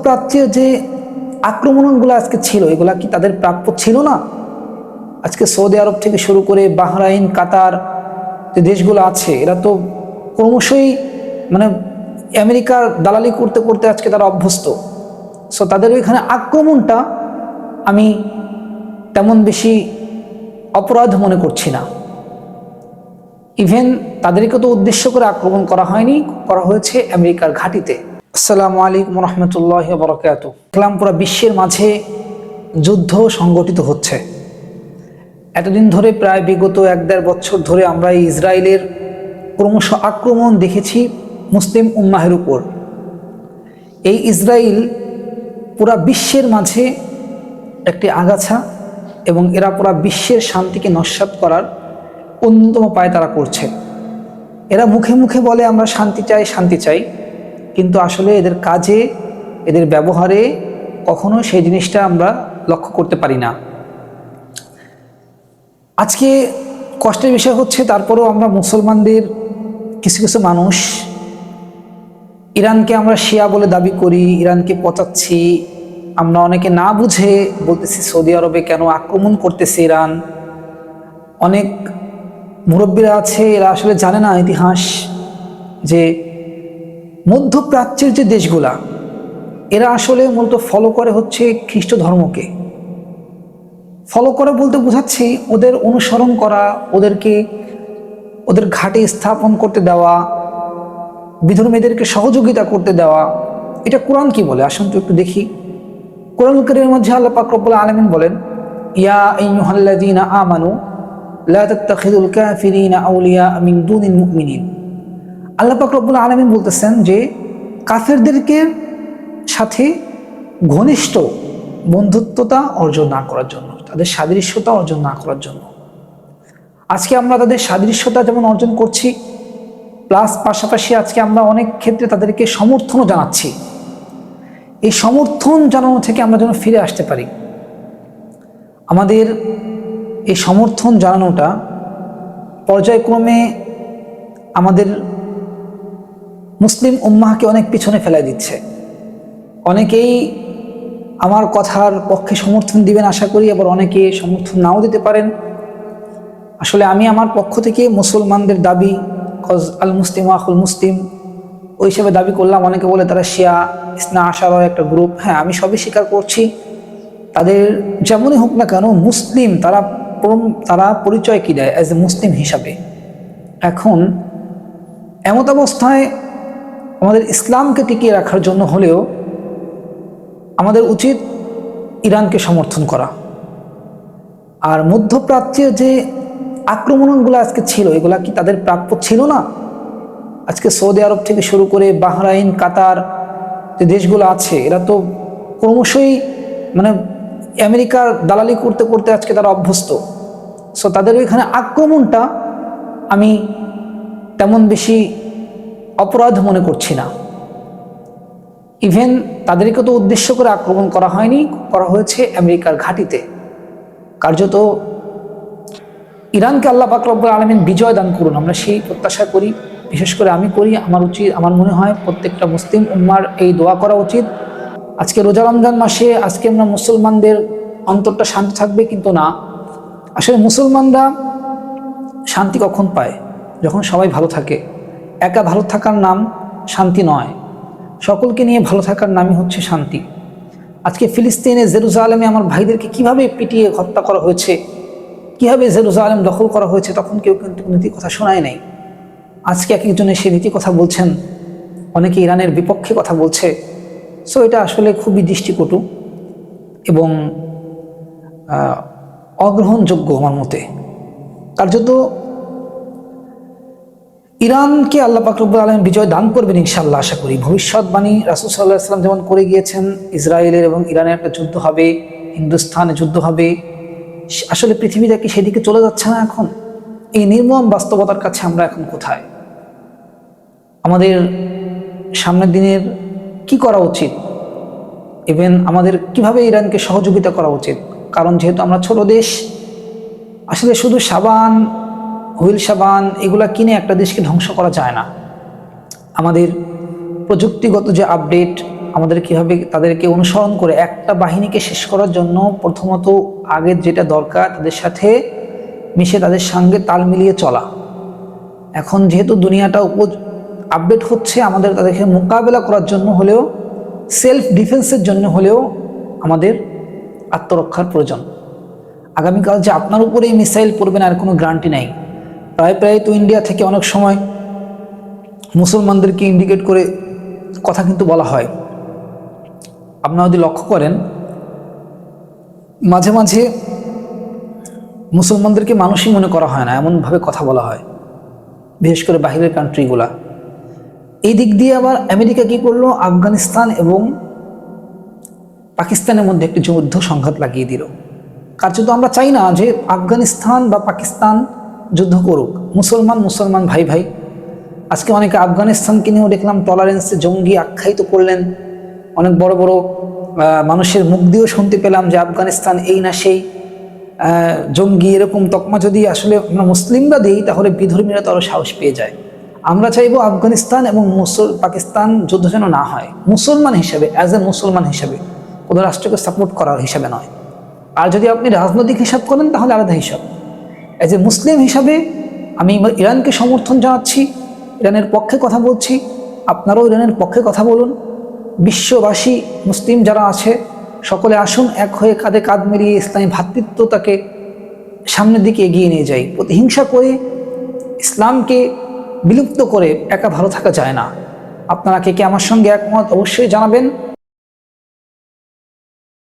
মধ্যপ্রাচ্যের যে আক্রমণগুলো আজকে ছিল, এগুলা কি তাদের প্রাপ্য ছিল না? আজকে সৌদি আরব থেকে শুরু করে বাহরাইন, কাতার যে দেশগুলো আছে, এরা তো ক্রমশই মানে আমেরিকার দালালি করতে করতে আজকে তারা অভ্যস্ত। সো তাদের ওইখানে আক্রমণটা আমি তেমন বেশি অপরাধ মনে করছি না। ইভেন তাদেরকে তো উদ্দেশ্য করে আক্রমণ করা হয়নি, করা হয়েছে আমেরিকার ঘাঁটিতে। আসসালামু আলাইকুম রহমতুল্লাহি ওয়া বারাকাতুহু। দেখলাম পুরো বিশ্বের মাঝে যুদ্ধ সংগঠিত হচ্ছে। এতদিন ধরে প্রায় বিগত 1-1.5 বছর ধরে আমরা ইসরায়েলের ক্রমশ আক্রমণ দেখেছি মুসলিম উম্মাহের উপর। এই ইসরায়েল পুরা বিশ্বের মাঝে একটি আগাছা এবং এরা পুরা বিশ্বের শান্তিকে নস্যাৎ করার অন্যতম পায় তারা করছে। এরা মুখে মুখে বলে আমরা শান্তি চাই, শান্তি চাই, কিন্তু আসলে এদের কাজে, এদের ব্যবহারে কখনো সেই জিনিসটা আমরা লক্ষ্য করতে পারি না। আজকে কষ্টের বিষয় হচ্ছে, তারপরেও আমরা মুসলমানদের কিছু কিছু মানুষ ইরানকে আমরা শিয়া বলে দাবি করি, ইরানকে পচাচ্ছি। আমরা অনেকে না বুঝে বলতেছি সৌদি আরবে কেন আক্রমণ করতেছে ইরান। অনেক মুরব্বীরা আছে, এরা আসলে জানে না ইতিহাস, যে মধ্যপ্রাচ্যের যে দেশগুলা, এরা আসলে মূলত ফলো করে হচ্ছে খ্রিস্ট ধর্মকে। ফলো করে বলতে বোঝাচ্ছি ওদের অনুসরণ করা, ওদেরকে ওদের ঘাটে স্থাপন করতে দেওয়া, বিধর্মীদেরকে সহযোগিতা করতে দেওয়া। এটা কোরআন কি বলে আসুন তো একটু দেখি। কোরআন কারীমের মধ্যে আল্লাহ পাক রব্বুল আলামিন বলেন, ইয়া আইয়ুহাল্লাযীনা আমানু লা তাত্তাখিযুল কাফিরিনা আউলিয়া মিন দুনিল মুমিনিন। আল্লাহ পাক রব্বুল আলামিন বলতেছেন যে কাফেরদেরকে সাথে ঘনিষ্ঠ বন্ধুত্বতা অর্জন না করার জন্য, তাদের সাদৃশ্যতা অর্জন না করার জন্য। আজকে আমরা তাদের সাদৃশ্যতা যেমন অর্জন করছি, প্লাস পাশাপাশি আজকে আমরা অনেক ক্ষেত্রে তাদেরকে সমর্থনও জানাচ্ছি। এই সমর্থন জানানো থেকে আমরা যেন ফিরে আসতে পারি। আমাদের এই সমর্থন জানানোটা পর্যায়ক্রমে আমাদের মুসলিম উম্মাহকে অনেক পিছনে ফেলে দিচ্ছে। অনেকেই আমার কথার পক্ষে সমর্থন দিবেন আশা করি, আবার অনেকে সমর্থন নাও দিতে পারেন। আসলে আমি আমার পক্ষ থেকে মুসলমানদের দাবি, আল মুসলিম আখুল মুসলিম, ওই হিসেবে দাবি করলাম। অনেকে বলে তারা শিয়া, ইসনা আশারার একটা গ্রুপ। হ্যাঁ, আমি সবই স্বীকার করছি। তাদের যেমনই হোক না কেন, মুসলিম তারা পরিচয় কী দেয় অ্যাজ এ মুসলিম হিসাবে। এখন এমত অবস্থায় আমাদের ইসলামকে টিকিয়ে রাখার জন্য হলেও আমাদের উচিত ইরানকে সমর্থন করা। আর মধ্যপ্রাচ্যের যে আক্রমণগুলো আজকে ছিল, এগুলা কি তাদের প্রাপ্য ছিল না? আজকে সৌদি আরব থেকে শুরু করে বাহরাইন, কাতার যে দেশগুলো আছে, এরা তো ক্রমশই মানে আমেরিকার দালালি করতে করতে আজকে তারা অভ্যস্ত। সো তাদের ওইখানে আক্রমণটা আমি তেমন বেশি অপরাধ মনে করছি না। ইভেন তাদেরকে তো উদ্দেশ্য করে আক্রমণ করা হয়নি, করা হয়েছে আমেরিকার ঘাঁটিতে। কার্যত ইরানকে আল্লাহ পাক রব্বুল আলামিন বিজয় দান করুন, আমরা সেই প্রত্যাশা করি। বিশেষ করে আমি করি, আমার মনে হয় প্রত্যেকটা মুসলিম উম্মার এই দোয়া করা উচিত। আজকে রোজা রমজান মাসে আজকে আমরা মুসলমানদের অন্তরটা শান্তি থাকবে, কিন্তু না। আসলে মুসলমানরা শান্তি কখন পায়? যখন সবাই ভালো থাকে। একা ভালো থাকার নাম শান্তি নয়, সকলকে নিয়ে ভালো থাকার নামই হচ্ছে শান্তি। আজকে ফিলিস্তিনে জেরুজালেমে আমার ভাইদেরকে কিভাবে পিটিয়ে হত্যা করা হয়েছে, কীভাবে জেরুজালেম দখল করা হয়েছে, তখন কেউ কিন্তু নীতি কথা শোনায় নেই। আজকে এক একজনে সে নীতি কথা বলছেন, অনেকে ইরানের বিপক্ষে কথা বলছে। সো এটা আসলে খুবই দৃষ্টিকটু এবং অগ্রহণযোগ্য আমার মতে। কার্যত ইরানকে আল্লাহ পাক রব্বুল আলামিন বিজয় দান করবেন ইনশাআল্লাহ, আশা করি। ভবিষ্যৎবাণী রাসূল সাল্লাল্লাহু আলাইহি ওয়াসাল্লাম যেমন করে গিয়েছেন, ইসরায়েলের এবং ইরানের একটা যুদ্ধ হবে, হিন্দুস্তানে যুদ্ধ হবে। আসলে পৃথিবীটা কি সেদিকে চলে যাচ্ছে না এখন? এই নির্মম বাস্তবতার কাছে আমরা এখন কোথায়? আমাদের সামনের দিনের কি করা উচিত? ইভেন আমাদের কিভাবে ইরানকে সহযোগিতা করা উচিত? কারণ যেহেতু আমরা ছোট দেশ, আসলে শুধু সাবান, হুইল সাবান এগুলা কিনে একটা দেশকে ধ্বংস করা যায় না। আমাদের প্রযুক্তিগত যে আপডেট, আমাদের কীভাবে তাদেরকে অনুসরণ করে একটা বাহিনীকে শেষ করার জন্য প্রথমত আগের যেটা দরকার তাদের সাথে মিশে তাদের সঙ্গে তাল মিলিয়ে চলা। এখন যেহেতু দুনিয়াটা আপডেট হচ্ছে, আমাদের তাদেরকে মোকাবেলা করার জন্য হলেও, সেলফ ডিফেন্সের জন্য হলেও আমাদের আত্মরক্ষার প্রয়োজন। আগামীকাল যে আপনার উপরেই মিসাইল পড়বে না আর কোনো গ্যারান্টি নাই। প্রায় তো ইন্ডিয়া থেকে অনেক সময় মুসলমানদেরকে ইন্ডিকেট করে কথা কিন্তু বলা হয়। আপনারা যদি লক্ষ্য করেন, মাঝে মাঝে মুসলমানদেরকে মানুষই মনে করা হয় না, এমনভাবে কথা বলা হয়, বিশেষ করে বাহিরের কান্ট্রিগুলা। এই দিক দিয়ে আবার আমেরিকা কী করলো, আফগানিস্তান এবং পাকিস্তানের মধ্যে একটি যুদ্ধ সংঘাত লাগিয়ে দিল। কার্যত আমরা চাই না যে আফগানিস্তান বা পাকিস্তান যুদ্ধ করুক, মুসলমান ভাই ভাই। আজকে অনেকে আফগানিস্তানকে নিয়েও দেখলাম টলারেন্সে জঙ্গি আখ্যায়িত করলেন। অনেক বড় বড় মানুষের মুখ দিয়েও শুনতে পেলাম যে আফগানিস্তান এই না সেই, জঙ্গি এরকম তকমা যদি আসলে আমরা মুসলিমরা দিই তাহলে বিধর্মীরা তো আরও সাহস পেয়ে যায়। আমরা চাইবো আফগানিস্তান এবং পাকিস্তান যুদ্ধ যেন না হয়, মুসলমান হিসেবে, অ্যাজ এ মুসলমান হিসেবে, কোনো রাষ্ট্রকে সাপোর্ট করার হিসাবে নয়। আর যদি আপনি রাজনৈতিক হিসাব করেন তাহলে আলাদা হিসাব। অ্যাজ এ মুসলিম হিসাবে আমি ইরানকে সমর্থন জানাচ্ছি, ইরানের পক্ষে কথা বলছি, আপনারাও ইরানের পক্ষে কথা বলুন। বিশ্ববাসী মুসলিম যারা আছে সকলে আসুন এক হয়ে কাঁধে কাঁধ মিলিয়ে ইসলামী ভ্রাতৃত্বতাকে সামনের দিকে এগিয়ে নিয়ে যাই। প্রতিহিংসা করে ইসলামকে বিলুপ্ত করে একা ভালো থাকা যায় না। আপনারা কে কে আমার সঙ্গে একমত অবশ্যই জানাবেন।